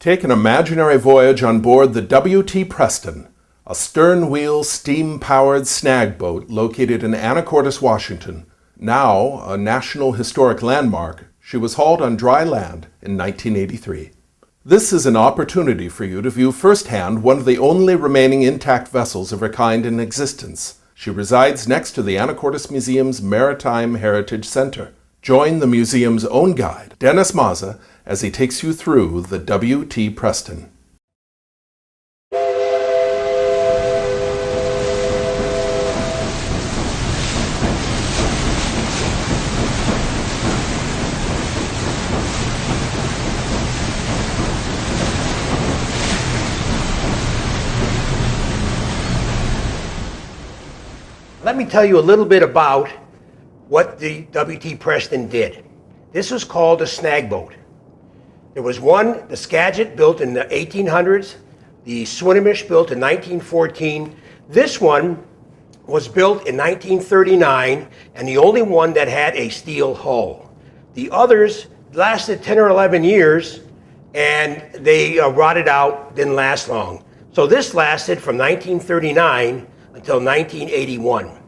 Take an imaginary voyage on board the W.T. Preston, a sternwheel steam-powered snagboat located in Anacortes, Washington. Now a National Historic Landmark, she was hauled on dry land in 1983. This is an opportunity for you to view firsthand one of the only remaining intact vessels of her kind in existence. She resides next to the Anacortes Museum's Maritime Heritage Center. Join the museum's own guide, Dennis Mazza, as he takes you through the W.T. Preston. Let me tell you a little bit about what the W.T. Preston did. This was called a snagboat. There was one, the Skagit, built in the 1800s, the Swinomish, built in 1914. This one was built in 1939, and the only one that had a steel hull. The others lasted 10 or 11 years, and they rotted out, didn't last long. So this lasted from 1939 until 1981.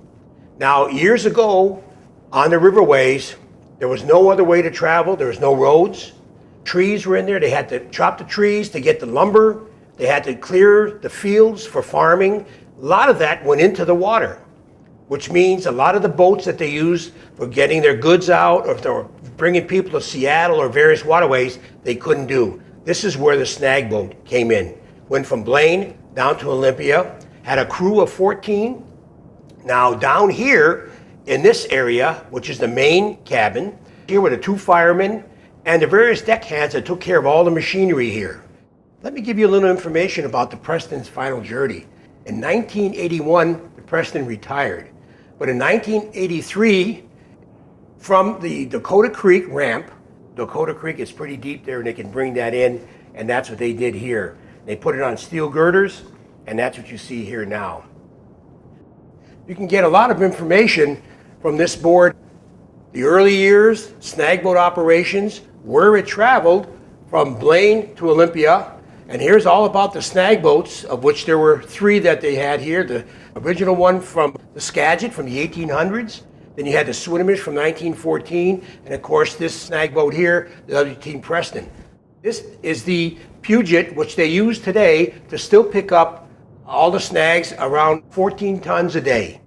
Now, years ago, on the riverways, there was no other way to travel. There was no roads. Trees were in there. They had to chop the trees to get the lumber. They had to clear the fields for farming. A lot of that went into the water, which means a lot of the boats that they used for getting their goods out, or if they were bringing people to Seattle or various waterways, they couldn't do. This is where the snagboat came in. Went from Blaine down to Olympia, had a crew of 14. Now down here in this area, which is the main cabin, here were the 2 firemen and the various deckhands that took care of all the machinery here. Let me give you a little information about the Preston's final journey. In 1981, the Preston retired. But in 1983, from the Dakota Creek ramp, Dakota Creek is pretty deep there and they can bring that in, and that's what they did here. They put it on steel girders, and that's what you see here now. You can get a lot of information from this board. The early years, snagboat operations, where it traveled from Blaine to Olympia. And here's all about the snagboats, of which there were 3 that they had here. The original one from the Skagit from the 1800s. Then you had the Swinomish from 1914. And of course, this snagboat here, the W.T. Preston. This is the Puget, which they use today to still pick up all the snags around 14 tons a day.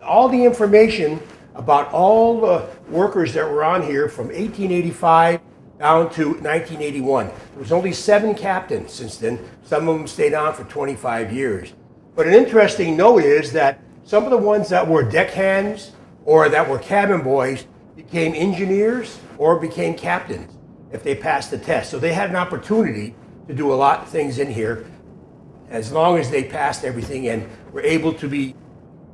All the information about all the workers that were on here from 1885 down to 1981. There was only 7 captains since then. Some of them stayed on for 25 years. But an interesting note is that some of the ones that were deckhands or that were cabin boys became engineers or became captains if they passed the test. So they had an opportunity to do a lot of things in here as long as they passed everything and were able to be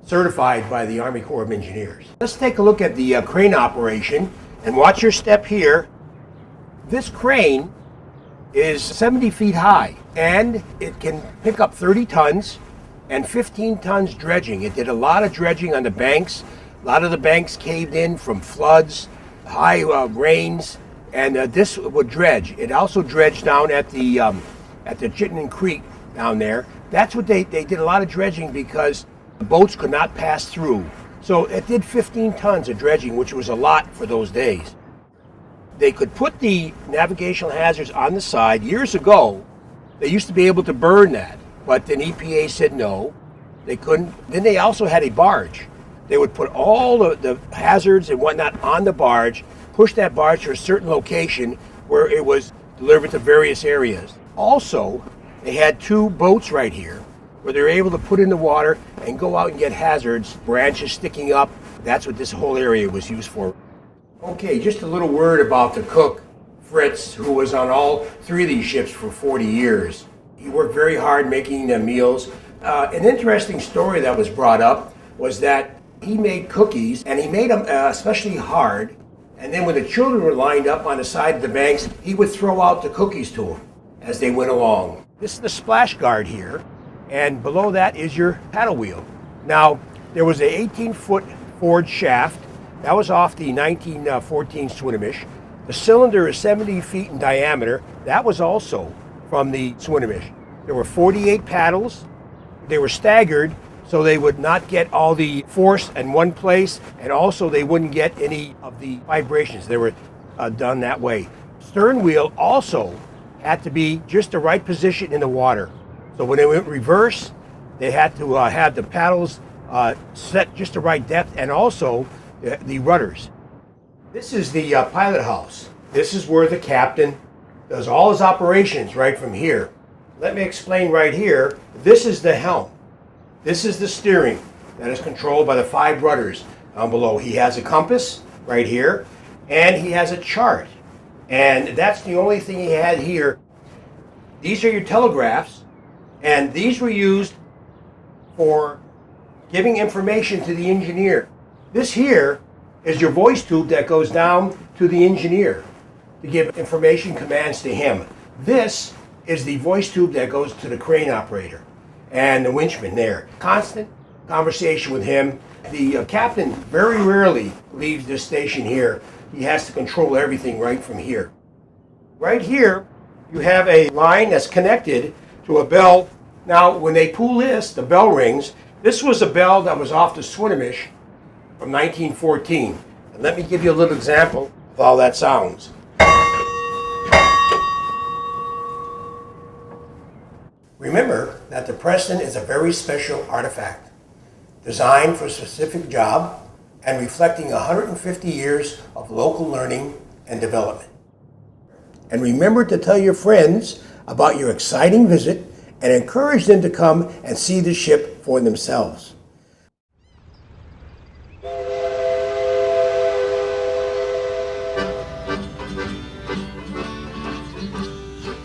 certified by the Army Corps of Engineers. Let's take a look at the crane operation and watch your step here. This crane is 70 feet high and it can pick up 30 tons and 15 tons dredging. It did a lot of dredging on the banks. A lot of the banks caved in from floods, high rains, and this would dredge. It also dredged down at the Chittenden Creek down there. That's what they did a lot of dredging because the boats could not pass through. So it did 15 tons of dredging, which was a lot for those days. They could put the navigational hazards on the side. Years ago, they used to be able to burn that, but then EPA said no, they couldn't. Then they also had a barge. They would put all the hazards and whatnot on the barge, push that barge to a certain location where it was delivered to various areas. Also, they had 2 boats right here where they were able to put in the water and go out and get hazards, branches sticking up. That's what this whole area was used for. Okay, just a little word about the cook, Fritz, who was on all 3 of these ships for 40 years. He worked very hard making the meals. An interesting story that was brought up was that he made cookies, and he made them especially hard. And then when the children were lined up on the side of the banks, he would throw out the cookies to them as they went along. This is the splash guard here, and below that is your paddle wheel. Now, there was an 18-foot forged shaft. That was off the 1914 Swinomish. The cylinder is 70 feet in diameter. That was also from the Swinomish. There were 48 paddles. They were staggered so they would not get all the force in one place, and also they wouldn't get any of the vibrations. They were done that way. Stern wheel also had to be just the right position in the water. So when they went reverse, they had to have the paddles set just the right depth, and also the rudders. This is the pilot house. This is where the captain does all his operations right from here. Let me explain right here. This is the helm. This is the steering that is controlled by the 5 rudders down below. He has a compass right here, and he has a chart. And that's the only thing he had here. These are your telegraphs, and these were used for giving information to the engineer. This here is your voice tube that goes down to the engineer to give information commands to him. This is the voice tube that goes to the crane operator and the winchman there. Constant conversation with him. The captain very rarely leaves this station here. He has to control everything right from here. Right here, you have a line that's connected to a bell. Now, when they pull this, the bell rings. This was a bell that was off the Swinomish from 1914. And let me give you a little example of how that sounds. Remember that the Preston is a very special artifact, designed for a specific job and reflecting 150 years of local learning and development. And remember to tell your friends about your exciting visit and encourage them to come and see the ship for themselves.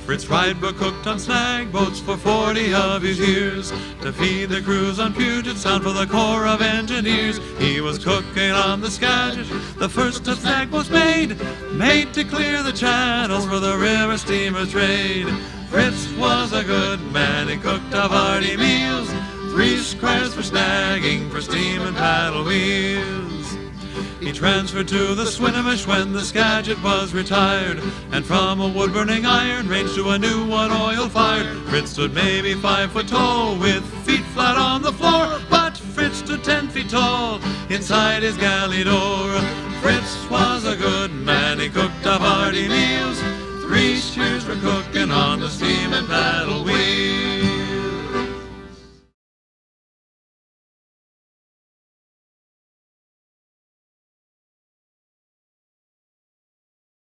Fritz Rydberg cooked on snagboats for 40 of his years to feed the crews on Puget Sound for the Corps of Engineers. He was cooking on the Skagit, the first of snagboats made to clear the channels for the river steamer trade. Fritz was a good man, he cooked up hearty meals, 3 squares for snagging, for steam and paddle wheels. He transferred to the Swinomish when the Skagit was retired, and from a wood-burning iron range to a new one oil-fired. Fritz stood maybe 5 foot tall, with feet flat on the floor, but Fritz stood 10 feet tall inside his galley door. Fritz was a good man, he cooked up hearty meals, 3 cheers for cooking on the steam